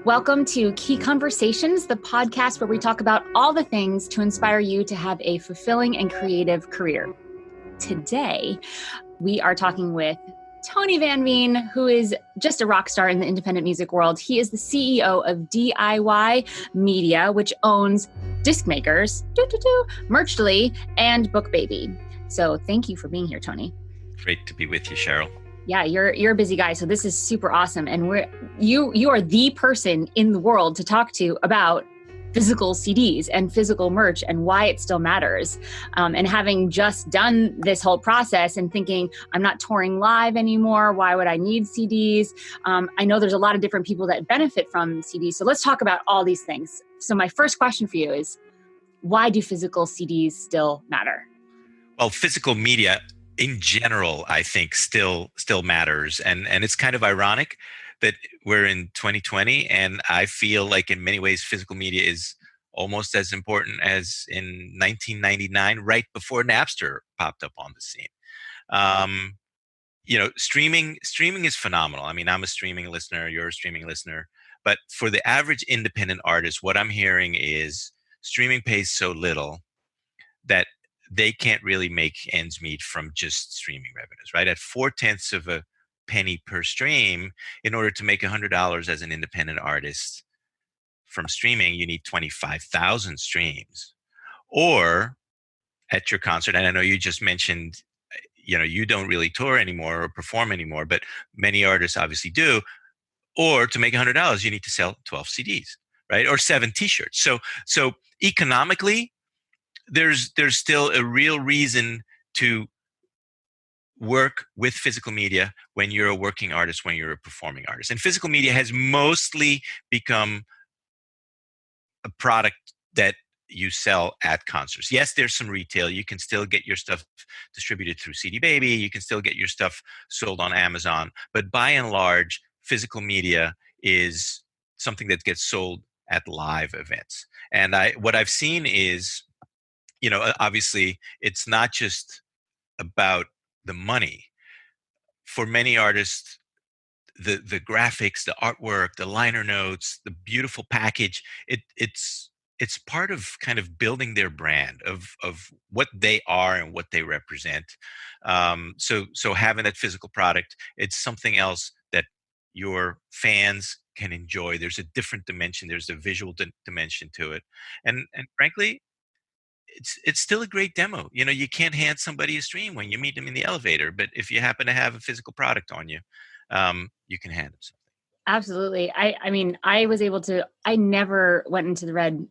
Welcome to Key Conversations, the podcast where we talk about all the things to inspire you to have a fulfilling and creative career. Today, we are talking with Tony Van Veen, who is just a rock star in the independent music world. He is the CEO of DIY Media, which owns disc makers, Merchly, and BookBaby. So thank you for being here, Tony. Great to be with you, Cheryl. Yeah, you're a busy guy, so this is super awesome. And you are the person in the world to talk to about physical CDs and physical merch and why it still matters. And having just done this whole process and thinking, I'm not touring live anymore, why would I need CDs? I know there's a lot of different people that benefit from CDs. So let's talk about all these things. So my first question for you is, why do physical CDs still matter? Well, physical media in general, I think still matters. And it's kind of ironic that we're in 2020 and I feel like in many ways physical media is almost as important as in 1999, right before Napster popped up on the scene. Streaming is phenomenal. I mean, I'm a streaming listener, you're a streaming listener, but for the average independent artist, what I'm hearing is streaming pays so little that they can't really make ends meet from just streaming revenues, right? At 4/10 of a penny per stream, in order to make $100 as an independent artist from streaming, you need 25,000 streams. Or at your concert, and I know you just mentioned, you don't really tour anymore or perform anymore, but many artists obviously do. Or to make $100, you need to sell 12 CDs, right? Or 7 T-shirts. So economically, there's still a real reason to work with physical media when you're a working artist, when you're a performing artist. And physical media has mostly become a product that you sell at concerts. Yes, there's some retail. You can still get your stuff distributed through CD Baby. You can still get your stuff sold on Amazon. But by and large, physical media is something that gets sold at live events. And what I've seen is, obviously it's not just about the money. For many artists, the graphics, the artwork, the liner notes, the beautiful package, it's part of kind of building their brand of what they are and what they represent. So having that physical product, it's something else that your fans can enjoy. There's a different dimension. There's a visual dimension to it, and frankly, it's still a great demo. You can't hand somebody a stream when you meet them in the elevator, but if you happen to have a physical product on you, you can hand them something. Absolutely. I mean, I never went into the red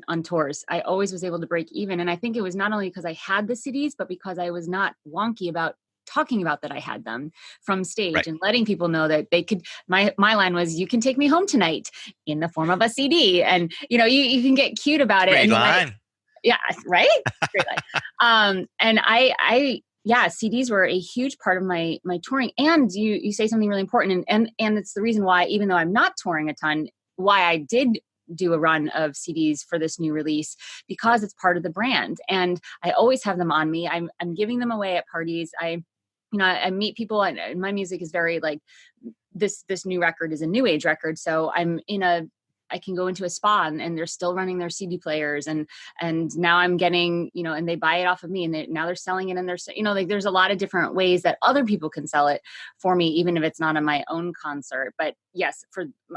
on tours. I always was able to break even. And I think it was not only because I had the CDs, but because I was not wonky about talking about that I had them from stage, Right. and letting people know that they could, my line was, you can take me home tonight in the form of a CD. And, you can get cute about it. Great And line. yeah, right? Great line. And CDs were a huge part of my touring. And you say something really important, and it's the reason why, even though I'm not touring a ton, why I did do a run of CDs for this new release, because it's part of the brand. And I always have them on me. I'm giving them away at parties. I meet people, and my music is very like, this new record is a new age record. So I can go into a spa and they're still running their CD players, and now I'm getting, and they buy it off of me, and now they're selling it, and there's a lot of different ways that other people can sell it for me, even if it's not on my own concert. But yes,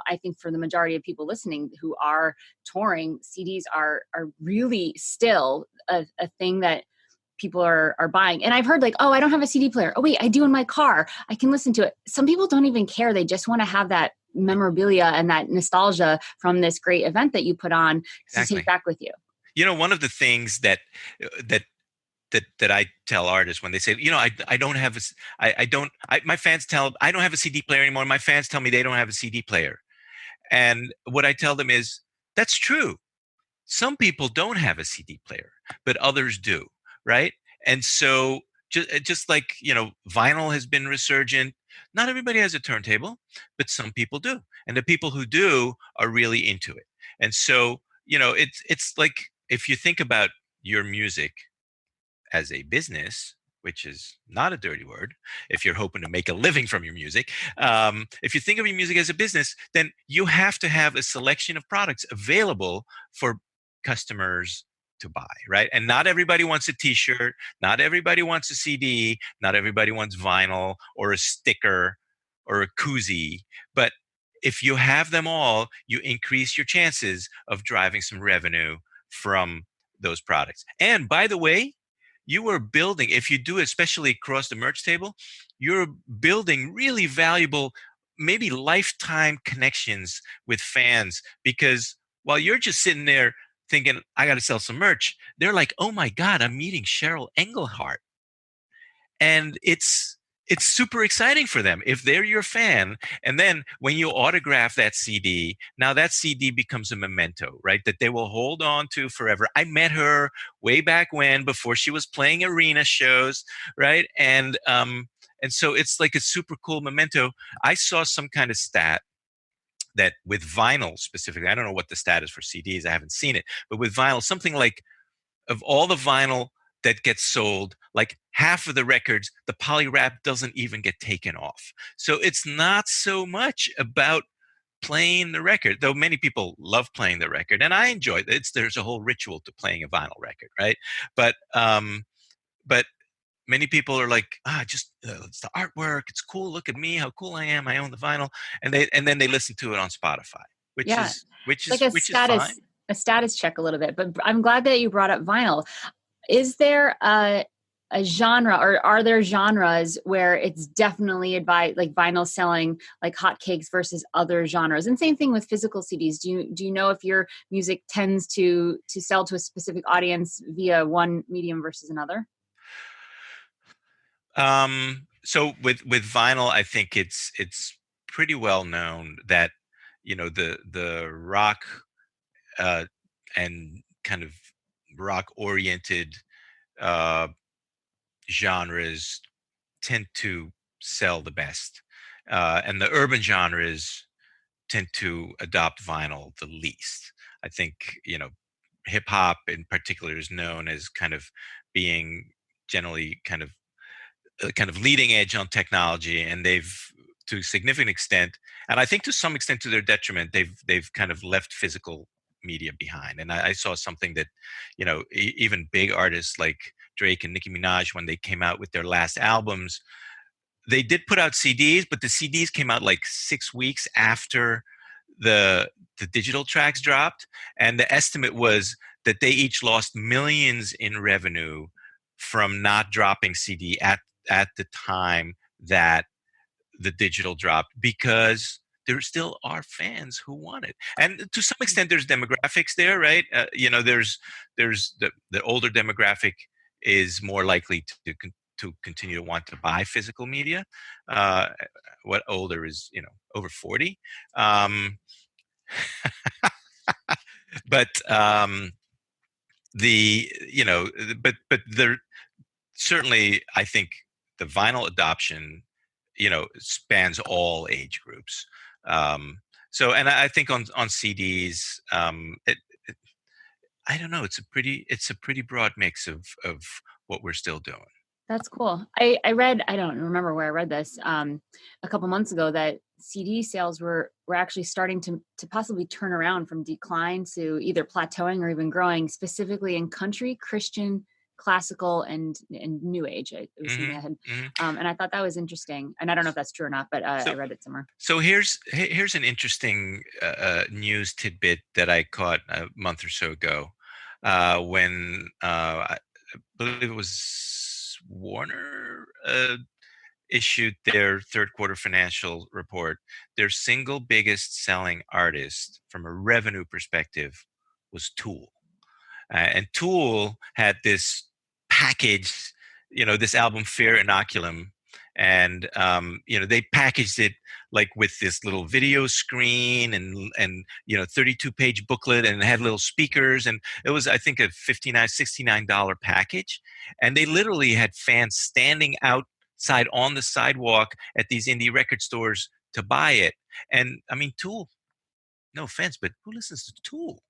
I think for the majority of people listening who are touring, CDs are really still a thing that people are buying. And I've heard like, oh, I don't have a CD player. Oh wait, I do in my car. I can listen to it. Some people don't even care. They just want to have that memorabilia and that nostalgia from this great event that you put on to take back with you. One of the things that I tell artists when they say, I don't have my fans tell, I don't have a CD player anymore. My fans tell me they don't have a CD player. And what I tell them is, that's true. Some people don't have a CD player, but others do. Right. And so just like, vinyl has been resurgent. Not everybody has a turntable, but some people do. And the people who do are really into it. And so, it's like, if you think about your music as a business, which is not a dirty word if you're hoping to make a living from your music. If you think of your music as a business, then you have to have a selection of products available for customers to buy, right? And not everybody wants a t-shirt, not everybody wants a CD, not everybody wants vinyl or a sticker or a koozie, but if you have them all, you increase your chances of driving some revenue from those products. And by the way, you are building, if you do it, especially across the merch table, you're building really valuable, maybe lifetime connections with fans. Because while you're just sitting there thinking, I got to sell some merch, they're like, oh my God, I'm meeting Cheryl Engelhardt. And it's super exciting for them if they're your fan. And then when you autograph that CD, now that CD becomes a memento, right? That they will hold on to forever. I met her way back when, before she was playing arena shows, right? And so it's like a super cool memento. I saw some kind of stat that with vinyl specifically, I don't know what the stat is for CDs, I haven't seen it, but with vinyl, something like, of all the vinyl that gets sold, like half of the records, the poly wrap doesn't even get taken off. So it's not so much about playing the record, though many people love playing the record, and I enjoy it. There's a whole ritual to playing a vinyl record, right? But many people are like, just it's the artwork, it's cool. Look at me, how cool I am. I own the vinyl, and then they listen to it on Spotify, which Yeah. is which It's like is which is fine. a status check a little bit, but I'm glad that you brought up vinyl. Is there a genre, or are there genres where it's definitely advised, like vinyl selling like hotcakes versus other genres? And same thing with physical CDs. Do you know if your music tends to sell to a specific audience via one medium versus another? So with vinyl, I think it's pretty well known that the rock uh, and kind of rock oriented uh, genres tend to sell the best, and the urban genres tend to adopt vinyl the least. I think hip hop in particular is known as kind of being generally kind of leading edge on technology, and they've, to a significant extent, and I think to some extent to their detriment, they've kind of left physical media behind. And I saw something that even big artists like Drake and Nicki Minaj, when they came out with their last albums, they did put out CDs, but the CDs came out like 6 weeks after the the digital tracks dropped, and the estimate was that they each lost millions in revenue from not dropping CD at the time that the digital dropped, because there still are fans who want it. And to some extent there's demographics there, right? There's the older demographic is more likely to continue to want to buy physical media. uh, what older is, over 40. um, but the you know but there certainly, I think the vinyl adoption spans all age groups. um and I think on CDs, it I don't know, it's a pretty broad mix of what we're still doing. That's cool. I read, I don't remember where I read this, a couple months ago, that CD sales were actually starting to possibly turn around from decline to either plateauing or even growing, specifically in country, Christian, classical, and new age. It was something Hmm. I had, Hmm. and I thought that was interesting. And I don't know if that's true or not, but I so read it somewhere. so here's an interesting news tidbit that I caught a month or so ago, when I believe it was Warner issued their third quarter financial report. Their single biggest selling artist from a revenue perspective was Tool. And Tool had this package, this album Fear Inoculum, and they packaged it like with this little video screen and 32-page booklet, and it had little speakers, and it was, I think, a $59-$69 package, and they literally had fans standing outside on the sidewalk at these indie record stores to buy it. And I mean, Tool, no offense, but who listens to Tool,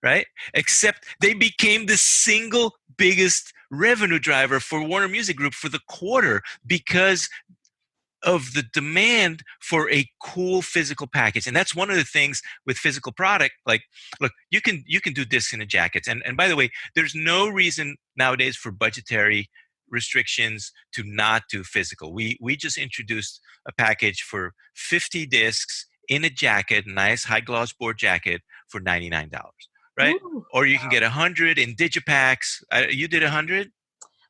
right? Except they became the single biggest revenue driver for Warner Music Group for the quarter because of the demand for a cool physical package. And that's one of the things with physical product. Like, look, you can do discs and jackets. And by the way, there's no reason nowadays for budgetary restrictions to not do physical. We just introduced a package for 50 discs in a jacket, nice high gloss board jacket for $99, right? Ooh, Or you can wow. get 100 in digipacks. You did 100?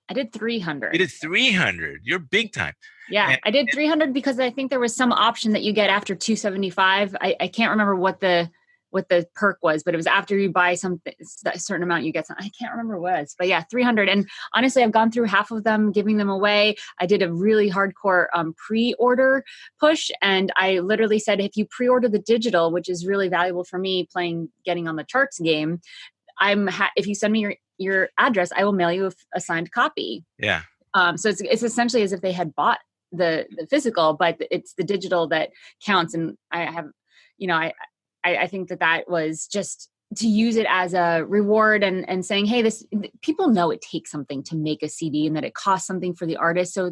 I did You 300. did 300. You're big time. Yeah, And, I did 300 because I think there was some option that you get after 275. I can't remember what the perk was, but it was after you buy something a certain amount you get some. I can't remember what it was, but yeah, 300. And honestly, I've gone through half of them, giving them away. I did a really hardcore pre-order push, and I literally said, if you pre-order the digital, which is really valuable for me playing getting on the charts game, if you send me your address, I will mail you a signed copy. yeah. So it's essentially as if they had bought the physical, but it's the digital that counts. And I have, you know, I think that was just to use it as a reward and saying, hey, people know it takes something to make a CD and that it costs something for the artist. So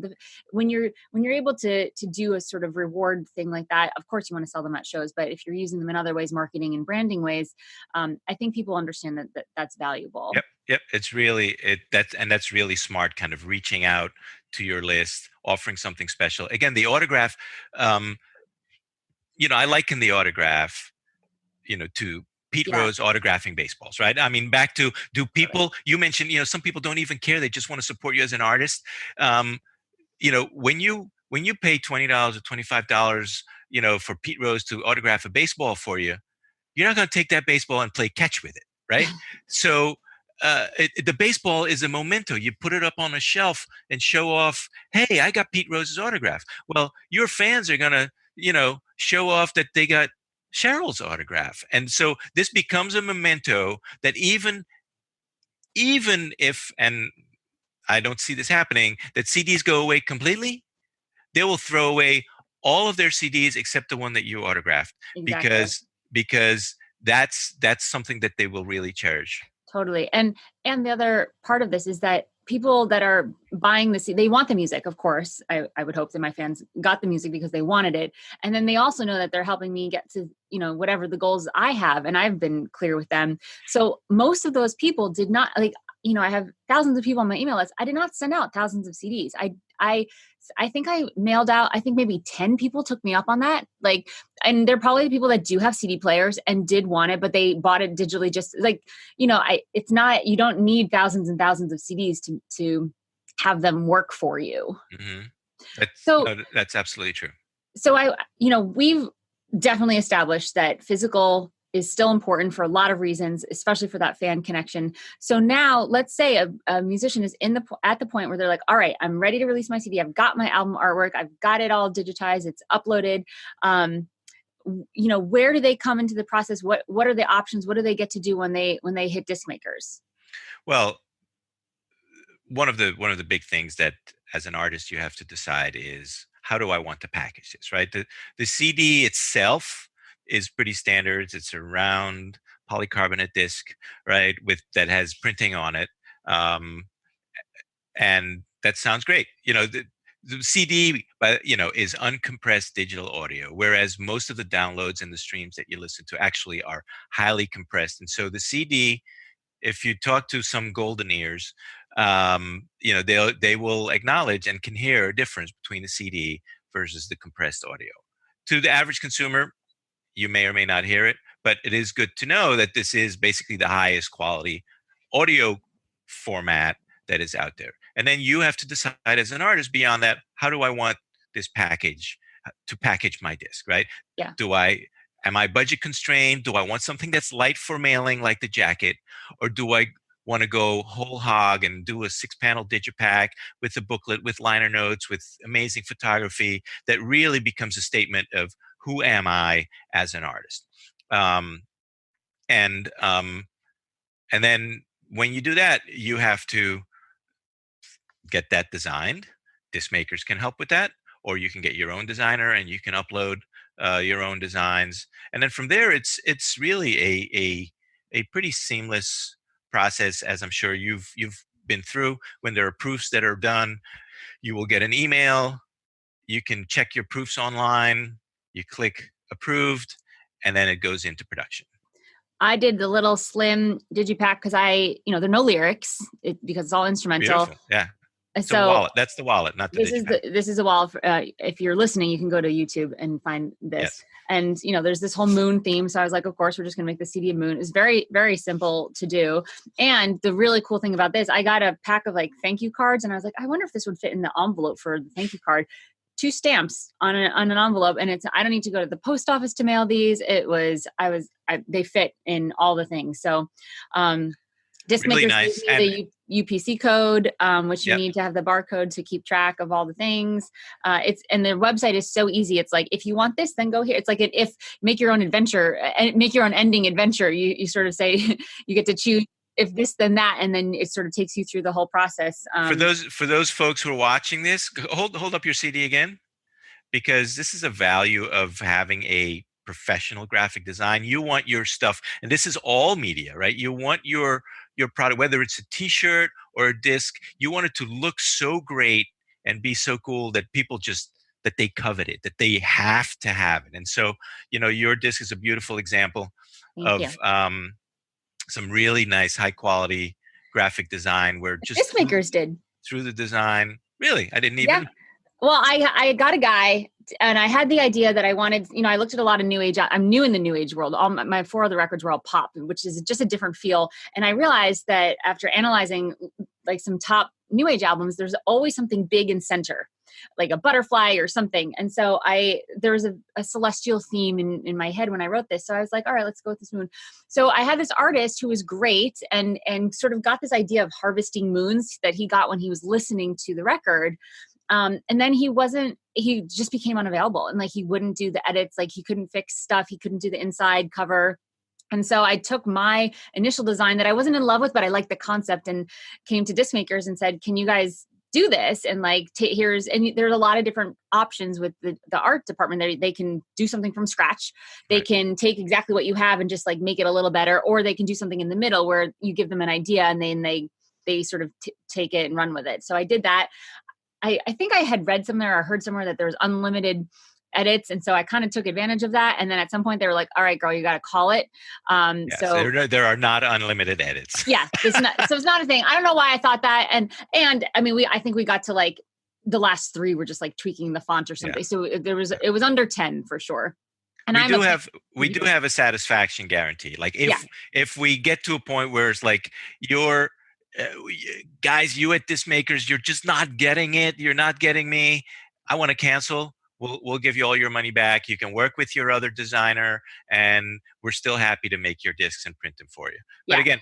when you're able to do a sort of reward thing like that, of course you want to sell them at shows, but if you're using them in other ways, marketing and branding ways, I think people understand that's valuable. Yep. Yep. It's really that's really smart, kind of reaching out to your list, offering something special. Again, the autograph, um, I liken the autograph, to Pete Yeah, Rose autographing baseballs, right? I mean, back to do totally. people, you mentioned, some people don't even care. They just want to support you as an artist. Um, when you pay $20 or $25, for Pete Rose to autograph a baseball for you, you're not going to take that baseball and play catch with it, right? So the baseball is a memento. You put it up on a shelf and show off, hey, I got Pete Rose's autograph. Well, your fans are going to, show off that they got Cheryl's autograph. And so this becomes a memento that even if, and I don't see this happening, that CDs go away completely, they will throw away all of their CDs except the one that you autographed Exactly. because that's something that they will really cherish. Totally. And the other part of this is that people that are buying they want the music, of course. I would hope that my fans got the music because they wanted it. And then they also know that they're helping me get to, whatever the goals I have. And I've been clear with them. So most of those people did not I have thousands of people on my email list. I did not send out thousands of CDs. I think I mailed out, I think maybe 10 people took me up on that. And they're probably the people that do have CD players and did want it, but they bought it digitally. Just it's not, you don't need thousands and thousands of CDs to have them work for you. Hmm. That's So, no, that's absolutely true. we've definitely established that physical is still important for a lot of reasons, especially for that fan connection. So now let's say a musician is at the point where they're like, all right, I'm ready to release my CD. I've got my album artwork. I've got it all digitized. It's uploaded. Where do they come into the process? What are the options? What do they get to do when they hit disc makers? Well, one of the big things that as an artist you have to decide is, how do I want to package this, right? The CD itself is pretty standard. It's a round polycarbonate disc, right, with that has printing on it. Um, and that sounds great. The CD, but is uncompressed digital audio, whereas most of the downloads and the streams that you listen to actually are highly compressed. And so the CD, if you talk to some golden ears, they will acknowledge and can hear a difference between the CD versus the compressed audio. To the average consumer, you may or may not hear it, but it is good to know that this is basically the highest quality audio format that is out there. And then you have to decide as an artist beyond that, how do I want this package to package my disc, right? Yeah. Am I budget constrained? Do I want something that's light for mailing like the jacket? Or do I want to go whole hog and do a 6-panel digipack with a booklet, with liner notes, with amazing photography that really becomes a statement of who am I as an artist? Um, and and then when you do that, you have to get that designed. Disc makers can help with that, or you can get your own designer and you can upload your own designs. And then from there, it's really a pretty seamless process, as I'm sure you've been through. When there are proofs that are done, you will get an email. You can check your proofs online. You click approved, and then it goes into production. I did the little slim digipack because there are no lyrics because it's all instrumental. Beautiful. Yeah. It's a So wallet. That's the wallet, not the digipack. this is a wallet. If you're listening, you can go to YouTube and find this. Yes. And there's this whole moon theme. So I was like, of course, we're just going to make the CD a moon. It's very, very simple to do. And the really cool thing about this, I got a pack of like thank you cards, and I was like, I wonder if this would fit in the envelope for the thank you card. 2 stamps on an envelope, and I don't need to go to the post office to mail these. They fit in all the things. So, Disc Really Makers nice. gives me the UPC code, which you Yep. need to have the barcode to keep track of all the things. And their website is so easy. It's like, if you want this, then go here. It's like make your own adventure and make your own ending adventure. You sort of say you get to choose if this, then that, and then it sort of takes you through the whole process. For those folks who are watching this, hold up your CD again, because this is a value of having a professional graphic design. You want your stuff, and this is all media, right? You want your product, whether it's a T-shirt or a disc, you want it to look so great and be so cool that people that they covet it, that they have to have it. And so, your disc is a beautiful example of some really nice, high quality graphic design where just Disc Makers did through the design. Really, I didn't even. Yeah. Well, I got a guy, and I had the idea that I wanted, I looked at a lot of new age. I'm new in the new age world. All my 4 other records were all pop, which is just a different feel. And I realized that after analyzing like some top new age albums, there's always something big in center, like a butterfly or something. And so there was a celestial theme in my head when I wrote this. So I was like, all right, let's go with this moon. So I had this artist who was great and sort of got this idea of harvesting moons that he got when he was listening to the record. And then he just became unavailable, and like, he wouldn't do the edits. Like, he couldn't fix stuff. He couldn't do the inside cover. And so I took my initial design that I wasn't in love with, but I liked the concept, and came to Disc Makers and said, can you guys do this? And like, there's a lot of different options with the art department. They can do something from scratch. They Right. can take exactly what you have and just like make it a little better, or they can do something in the middle where you give them an idea and then they sort of take it and run with it. So I did that. I think I had read somewhere or heard somewhere that there was unlimited edits. And so I kind of took advantage of that. And then at some point they were like, all right, girl, you got to call it. Yes, So there are not unlimited edits. yeah, so it's not a thing. I don't know why I thought that. And I mean, I think we got to like the last 3 were just like tweaking the font or something. Yeah. So it was under 10 for sure. And we do have a satisfaction guarantee. Like if we get to a point where it's like guys, you at Disc Makers, you're just not getting it. You're not getting me. I want to cancel. We'll give you all your money back. You can work with your other designer, and we're still happy to make your discs and print them for you. But again,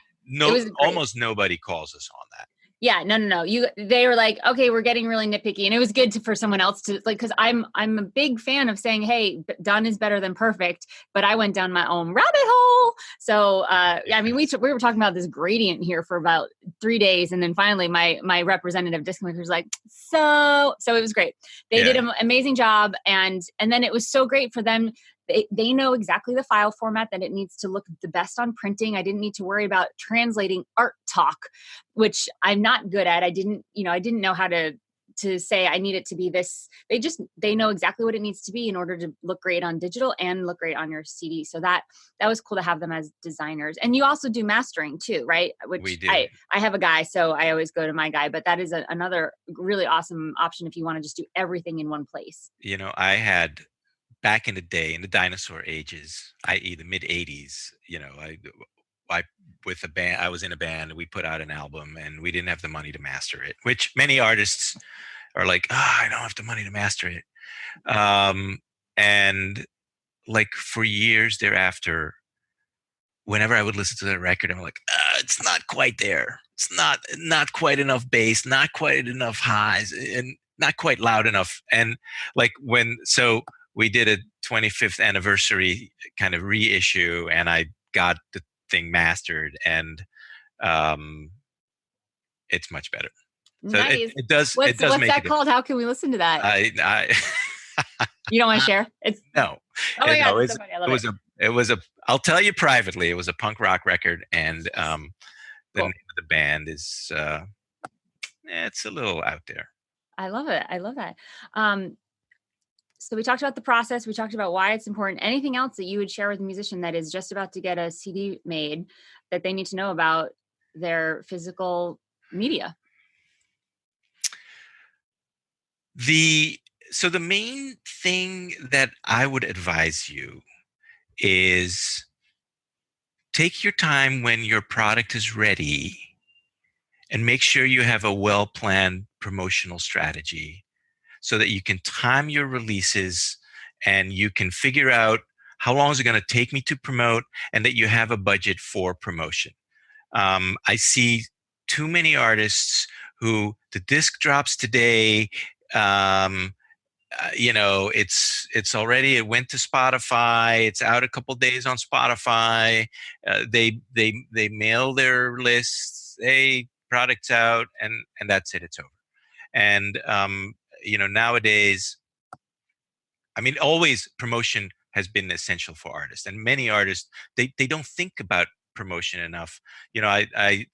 almost nobody calls us on that. Yeah, no. They were like, okay, we're getting really nitpicky, and it was good for someone else to like, because I'm a big fan of saying, hey, done is better than perfect. But I went down my own rabbit hole. So I mean, we were talking about this gradient here for about 3 days, and then finally, my representative Disc Maker was like, so it was great. They did an amazing job, and then it was so great for them. They know exactly the file format that it needs to look the best on printing. I didn't need to worry about translating art talk, which I'm not good at. I didn't know how to say I need it to be this. They know exactly what it needs to be in order to look great on digital and look great on your CD. So that was cool to have them as designers. And you also do mastering too, right? Which we do. I have a guy, so I always go to my guy, but that is another really awesome option if you want to just do everything in one place. I had, back in the day, in the dinosaur ages, i.e. the mid 80s, I with a band, I was in a band, we put out an album and we didn't have the money to master it, which many artists are like, I don't have the money to master it. And like for years thereafter, whenever I would listen to that record, I'm like, it's not quite there. It's not quite enough bass, not quite enough highs, and not quite loud enough. And like so we did a 25th anniversary kind of reissue, and I got the thing mastered, and it's much better. So nice. it does. What's make that called? How can we listen to that? You don't want to share? No. Oh my God, it's so funny. I love it was a. I'll tell you privately. It was a punk rock record, and the cool. name of the band is it's a little out there. I love it. I love that. Um, so we talked about the process. We talked about why it's important. Anything else that you would share with a musician that is just about to get a CD made that they need to know about their physical media? So the main thing that I would advise you is take your time when your product is ready and make sure you have a well-planned promotional strategy so that you can time your releases and you can figure out how long is it going to take me to promote, and that you have a budget for promotion. I see too many artists who the disc drops today. It's already, it went to Spotify. It's out a couple days on Spotify. They mail their lists. Hey, product's out, and that's it. It's over. And nowadays, I mean, always promotion has been essential for artists, and many artists they don't think about promotion enough. The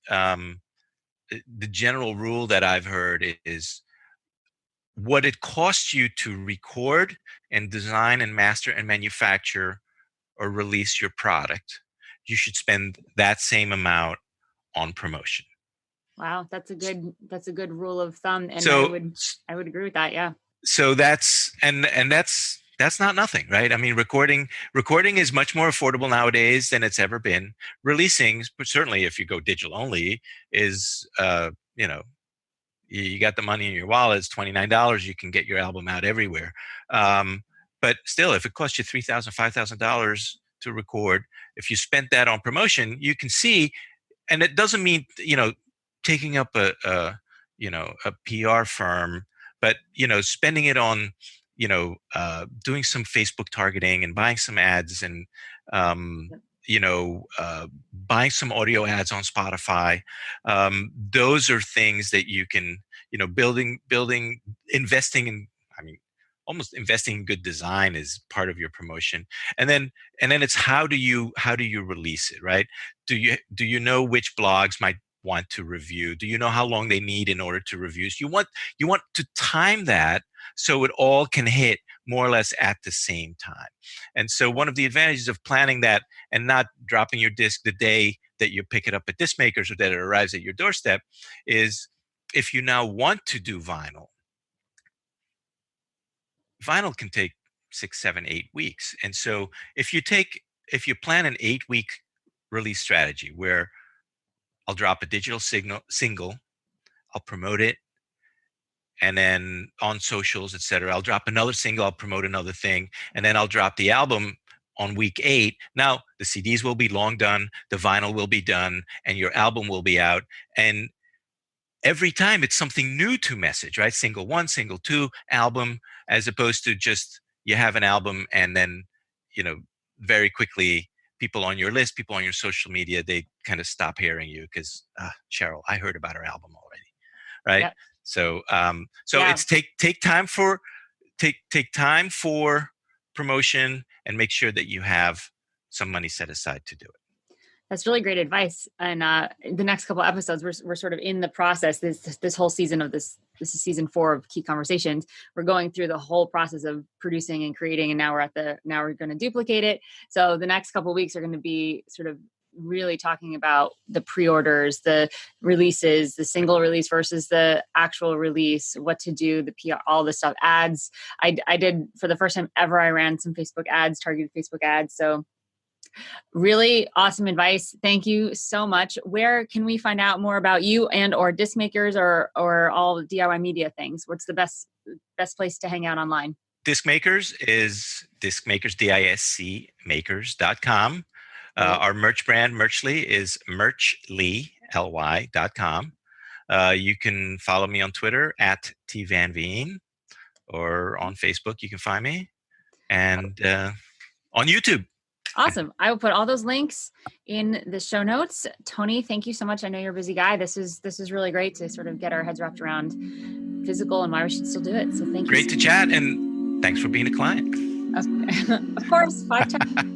general rule that I've heard is what it costs you to record and design and master and manufacture or release your product, you should spend that same amount on promotion. Wow, that's a good rule of thumb, and So I would agree with that. Yeah. so that's not nothing, right? I mean, recording is much more affordable nowadays than it's ever been. Releasing, but certainly if you go digital only, is you got the money in your wallet, it's $29, you can get your album out everywhere. But still, if it costs you $3,000, $5,000 to record, if you spent that on promotion, you can see, and it doesn't mean taking up a PR firm, but spending it on doing some Facebook targeting and buying some ads, and um, buying some audio ads on Spotify. Those are things that you can, building, investing in. I mean, almost investing in good design is part of your promotion, and then it's how do you release it, right? Do you know which blogs might want to review? Do you know how long they need in order to review? So you want to time that so it all can hit more or less at the same time. And so one of the advantages of planning that and not dropping your disc the day that you pick it up at disc makers or that it arrives at your doorstep is, if you now want to do vinyl can take 6, 7, 8 weeks. And so if you plan an 8-week release strategy where I'll drop a digital single, I'll promote it, and then on socials, etc., I'll drop another single, I'll promote another thing, and then I'll drop the album on week 8. Now the CDs will be long done, the vinyl will be done, and your album will be out. And every time it's something new to message, right? Single 1, single 2, album, as opposed to just you have an album and then, very quickly people on your list, people on your social media, they kind of stop hearing you because Cheryl, I heard about her album already, right? Yep. So Yeah. it's take time for promotion, and make sure that you have some money set aside to do it. That's really great advice. And the next couple episodes, we're sort of in the process. This whole season of this is season 4 of Key Conversations. We're going through the whole process of producing and creating, and now we're going to duplicate it. So the next couple of weeks are going to be sort of really talking about the pre-orders, the releases, the single release versus the actual release, what to do, the PR, all this stuff, ads. I did, for the first time ever, I ran some Facebook ads, targeted Facebook ads. So really awesome advice. Thank you so much. Where can we find out more about you and or disc makers or all DIY media things? What's the best place to hang out online? Disc Makers is discmakers, DISC makers.com. Our merch brand, Merchly, is merchly.com. You can follow me on Twitter at @tvanveen, or on Facebook you can find me, and on YouTube. Awesome. I will put all those links in the show notes. Tony, thank you so much. I know you're a busy guy. This is really great to sort of get our heads wrapped around physical and why we should still do it. So thank you. Great to chat, and thanks for being a client. Of course, 5 times.